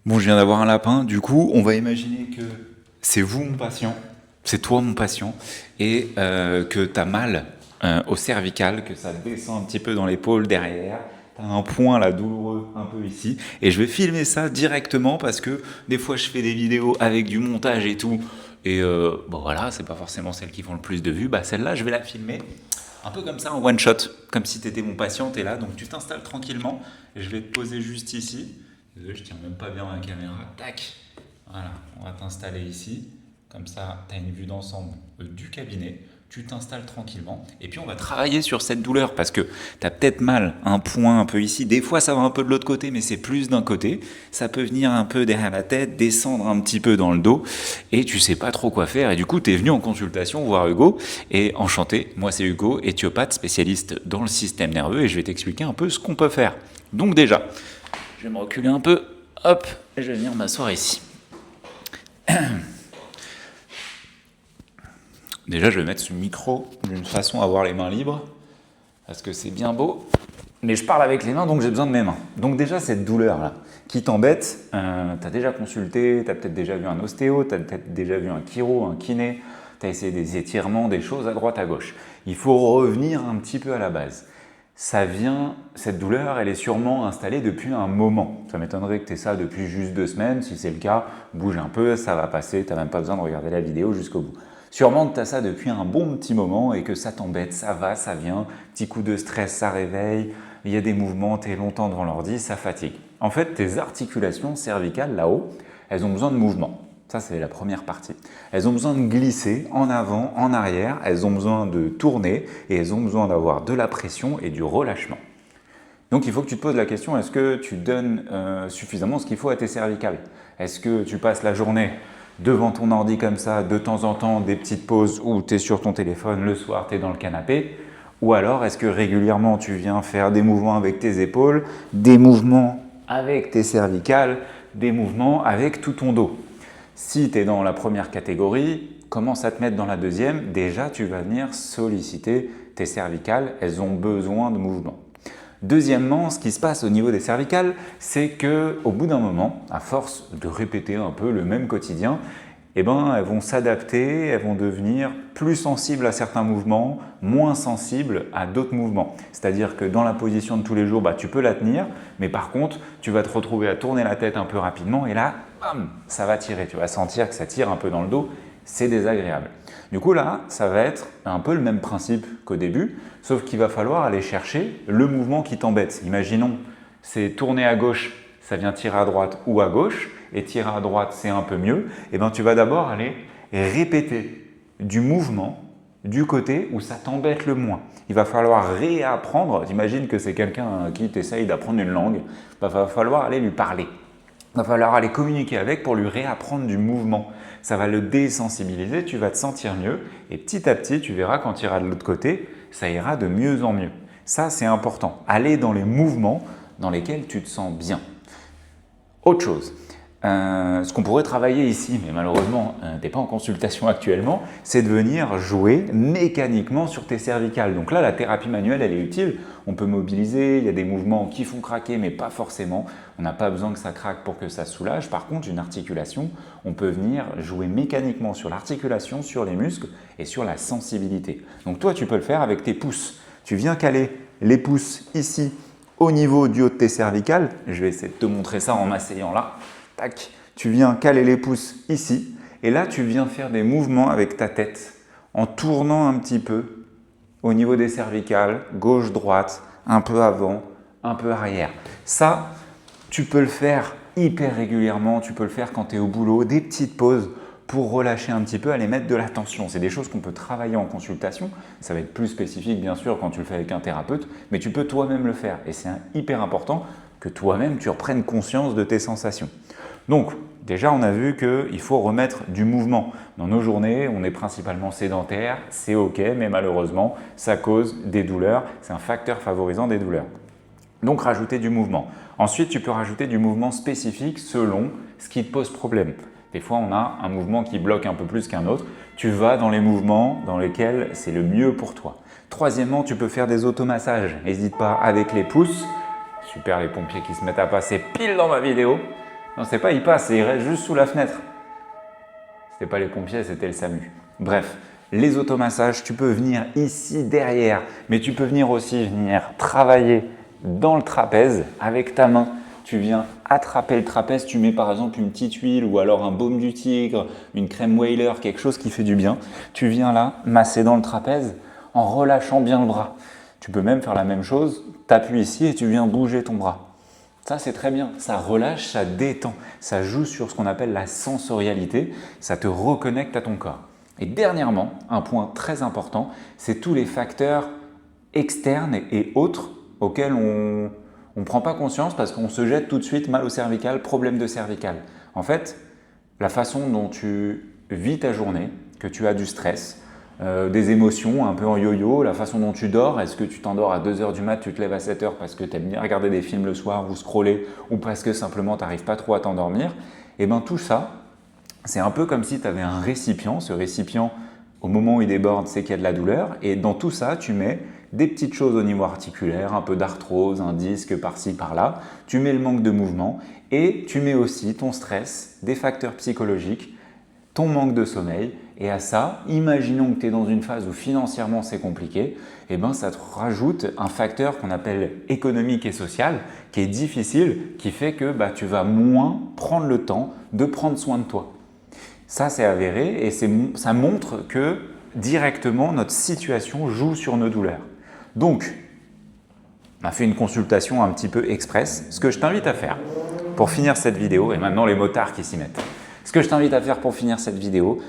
Bon, je viens d'avoir un lapin, du coup, on va imaginer que c'est vous mon patient, c'est toi mon patient, et que tu as mal au cervical, que ça descend un petit peu dans l'épaule derrière, tu as un point là douloureux un peu ici, et je vais filmer ça directement parce que des fois je fais des vidéos avec du montage et tout, et bon voilà, c'est pas forcément celles qui font le plus de vues, bah celle-là je vais la filmer un peu comme ça en one shot, comme si tu étais mon patient, tu es là, donc tu t'installes tranquillement, et je vais te poser juste ici. Désolé, je tiens même pas bien la caméra. Tac. Voilà, on va t'installer ici. Comme ça, tu as une vue d'ensemble du cabinet. Tu t'installes tranquillement. Et puis, on va travailler sur cette douleur parce que tu as peut-être mal un point un peu ici. Des fois, ça va un peu de l'autre côté, mais c'est plus d'un côté. Ça peut venir un peu derrière la tête, descendre un petit peu dans le dos. Et tu sais pas trop quoi faire. Et du coup, tu es venu en consultation voir Hugo. Et enchanté, moi c'est Hugo, éthiopathe spécialiste dans le système nerveux. Et je vais t'expliquer un peu ce qu'on peut faire. Donc déjà, je vais me reculer un peu, hop, et je vais venir m'asseoir ici. Déjà, je vais mettre ce micro d'une façon à avoir les mains libres, parce que c'est bien beau, mais je parle avec les mains, donc j'ai besoin de mes mains. Donc déjà, cette douleur-là qui t'embête, tu as déjà consulté, tu as peut-être déjà vu un ostéo, tu as peut-être déjà vu un chiro, un kiné, tu as essayé des étirements, des choses à droite, à gauche. Il faut revenir un petit peu à la base. Cette douleur, elle est sûrement installée depuis un moment. Ça m'étonnerait que tu aies ça depuis juste 2 semaines. Si c'est le cas, bouge un peu, ça va passer, tu n'as même pas besoin de regarder la vidéo jusqu'au bout. Sûrement que tu as ça depuis un bon petit moment et que ça t'embête, ça va, ça vient, petit coup de stress, ça réveille, il y a des mouvements, tu es longtemps devant l'ordi, ça fatigue. En fait, tes articulations cervicales là-haut, elles ont besoin de mouvement. Ça, c'est la première partie. Elles ont besoin de glisser en avant, en arrière, elles ont besoin de tourner et elles ont besoin d'avoir de la pression et du relâchement. Donc, il faut que tu te poses la question, est-ce que tu donnes suffisamment ce qu'il faut à tes cervicales? Est-ce que tu passes la journée devant ton ordi comme ça, de temps en temps, des petites pauses où tu es sur ton téléphone, le soir, tu es dans le canapé? Ou alors, est-ce que régulièrement, tu viens faire des mouvements avec tes épaules, des mouvements avec tes cervicales, des mouvements avec tout ton dos? Si tu es dans la première catégorie, commence à te mettre dans la deuxième. Déjà, tu vas venir solliciter tes cervicales. Elles ont besoin de mouvement. Deuxièmement, ce qui se passe au niveau des cervicales, c'est qu'au bout d'un moment, à force de répéter un peu le même quotidien, elles vont s'adapter, elles vont devenir plus sensibles à certains mouvements, moins sensibles à d'autres mouvements. C'est-à-dire que dans la position de tous les jours, tu peux la tenir, mais par contre, tu vas te retrouver à tourner la tête un peu rapidement et là, bam, ça va tirer. Tu vas sentir que ça tire un peu dans le dos, c'est désagréable. Du coup là, ça va être un peu le même principe qu'au début, sauf qu'il va falloir aller chercher le mouvement qui t'embête. Imaginons, c'est tourner à gauche, ça vient tirer à droite ou à gauche, et tirer à droite c'est un peu mieux, et tu vas d'abord aller répéter du mouvement du côté où ça t'embête le moins. Il va falloir réapprendre, imagine que c'est quelqu'un à qui tu essayes d'apprendre une langue, il va falloir aller lui parler. Il va falloir aller communiquer avec pour lui réapprendre du mouvement. Ça va le désensibiliser, tu vas te sentir mieux et petit à petit, tu verras quand tu iras de l'autre côté, ça ira de mieux en mieux. Ça, c'est important. Aller dans les mouvements dans lesquels tu te sens bien. Autre chose, ce qu'on pourrait travailler ici, mais malheureusement, tu n'es pas en consultation actuellement, c'est de venir jouer mécaniquement sur tes cervicales. Donc là, la thérapie manuelle, elle est utile. On peut mobiliser, il y a des mouvements qui font craquer, mais pas forcément. On n'a pas besoin que ça craque pour que ça soulage. Par contre, une articulation, on peut venir jouer mécaniquement sur l'articulation, sur les muscles et sur la sensibilité. Donc toi, tu peux le faire avec tes pouces. Tu viens caler les pouces ici, au niveau du haut de tes cervicales. Je vais essayer de te montrer ça en m'asseyant là. Tac, tu viens caler les pouces ici et là tu viens faire des mouvements avec ta tête en tournant un petit peu au niveau des cervicales, gauche, droite, un peu avant, un peu arrière. Ça, tu peux le faire hyper régulièrement, tu peux le faire quand tu es au boulot, des petites pauses pour relâcher un petit peu, aller mettre de la tension. C'est des choses qu'on peut travailler en consultation. Ça va être plus spécifique bien sûr quand tu le fais avec un thérapeute, mais tu peux toi-même le faire et c'est hyper important que toi-même tu reprennes conscience de tes sensations. Donc déjà on a vu qu'il faut remettre du mouvement. Dans nos journées, on est principalement sédentaire, c'est ok, mais malheureusement ça cause des douleurs, c'est un facteur favorisant des douleurs. Donc rajouter du mouvement. Ensuite tu peux rajouter du mouvement spécifique selon ce qui te pose problème. Des fois, on a un mouvement qui bloque un peu plus qu'un autre. Tu vas dans les mouvements dans lesquels c'est le mieux pour toi. Troisièmement, tu peux faire des automassages. N'hésite pas avec les pouces. Super les pompiers qui se mettent à passer pile dans ma vidéo. Non, c'est pas il passe, il reste juste sous la fenêtre. C'était pas les pompiers, c'était le SAMU. Bref, les automassages, tu peux venir ici derrière, mais tu peux venir aussi travailler dans le trapèze avec ta main. Tu viens attraper le trapèze, tu mets par exemple une petite huile ou alors un baume du tigre, une crème Wailer, quelque chose qui fait du bien. Tu viens là masser dans le trapèze en relâchant bien le bras. Tu peux même faire la même chose, tu appuies ici et tu viens bouger ton bras. Ça, c'est très bien. Ça relâche, ça détend. Ça joue sur ce qu'on appelle la sensorialité. Ça te reconnecte à ton corps. Et dernièrement, un point très important, c'est tous les facteurs externes et autres auxquels on ne prend pas conscience parce qu'on se jette tout de suite mal au cervical, problème de cervical. En fait, la façon dont tu vis ta journée, que tu as du stress, des émotions un peu en yo-yo, la façon dont tu dors, est-ce que tu t'endors à 2h du mat, tu te lèves à 7h parce que tu aimes bien regarder des films le soir ou scroller ou parce que simplement tu n'arrives pas trop à t'endormir, et bien tout ça, c'est un peu comme si tu avais un récipient. Ce récipient, au moment où il déborde, c'est qu'il y a de la douleur, et dans tout ça, tu mets des petites choses au niveau articulaire, un peu d'arthrose, un disque par-ci, par-là, tu mets le manque de mouvement et tu mets aussi ton stress, des facteurs psychologiques, ton manque de sommeil, et à ça, imaginons que tu es dans une phase où financièrement c'est compliqué, et ben ça te rajoute un facteur qu'on appelle économique et social, qui est difficile, qui fait que tu vas moins prendre le temps de prendre soin de toi. Ça c'est avéré et ça montre que directement notre situation joue sur nos douleurs. Donc, on a fait une consultation un petit peu express. Ce que je t'invite à faire pour finir cette vidéo, et maintenant les motards qui s'y mettent, ce que je t'invite à faire pour finir cette vidéo,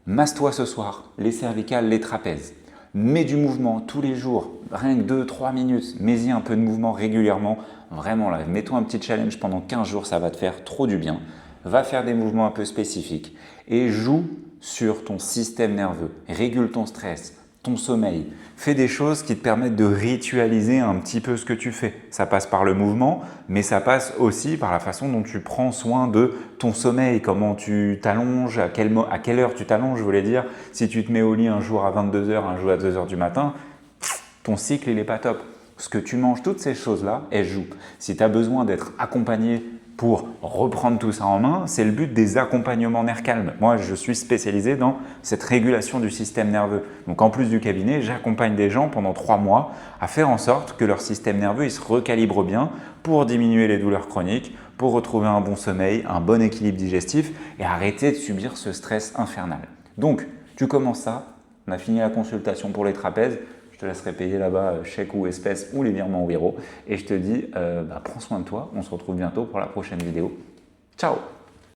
masse-toi ce soir, les cervicales, les trapèzes. Mets du mouvement tous les jours, rien que 2-3 minutes, mets-y un peu de mouvement régulièrement. Vraiment là, mets-toi un petit challenge pendant 15 jours, ça va te faire trop du bien. Va faire des mouvements un peu spécifiques et joue sur ton système nerveux. Régule ton stress, ton sommeil. Fais des choses qui te permettent de ritualiser un petit peu ce que tu fais. Ça passe par le mouvement, mais ça passe aussi par la façon dont tu prends soin de ton sommeil, comment tu t'allonges, à quelle heure tu t'allonges, je voulais dire. Si tu te mets au lit un jour à 22h, un jour à 2h du matin, ton cycle il n'est pas top. Ce que tu manges, toutes ces choses-là, elles jouent. Si tu as besoin d'être accompagné pour reprendre tout ça en main, c'est le but des accompagnements nerfs calmes. Moi, je suis spécialisé dans cette régulation du système nerveux. Donc, en plus du cabinet, j'accompagne des gens pendant 3 mois à faire en sorte que leur système nerveux il se recalibre bien pour diminuer les douleurs chroniques, pour retrouver un bon sommeil, un bon équilibre digestif et arrêter de subir ce stress infernal. Donc, tu commences ça. On a fini la consultation pour les trapèzes. Je te laisserai payer là-bas chèque ou espèce ou les virements au bureau. Et je te dis, prends soin de toi. On se retrouve bientôt pour la prochaine vidéo. Ciao!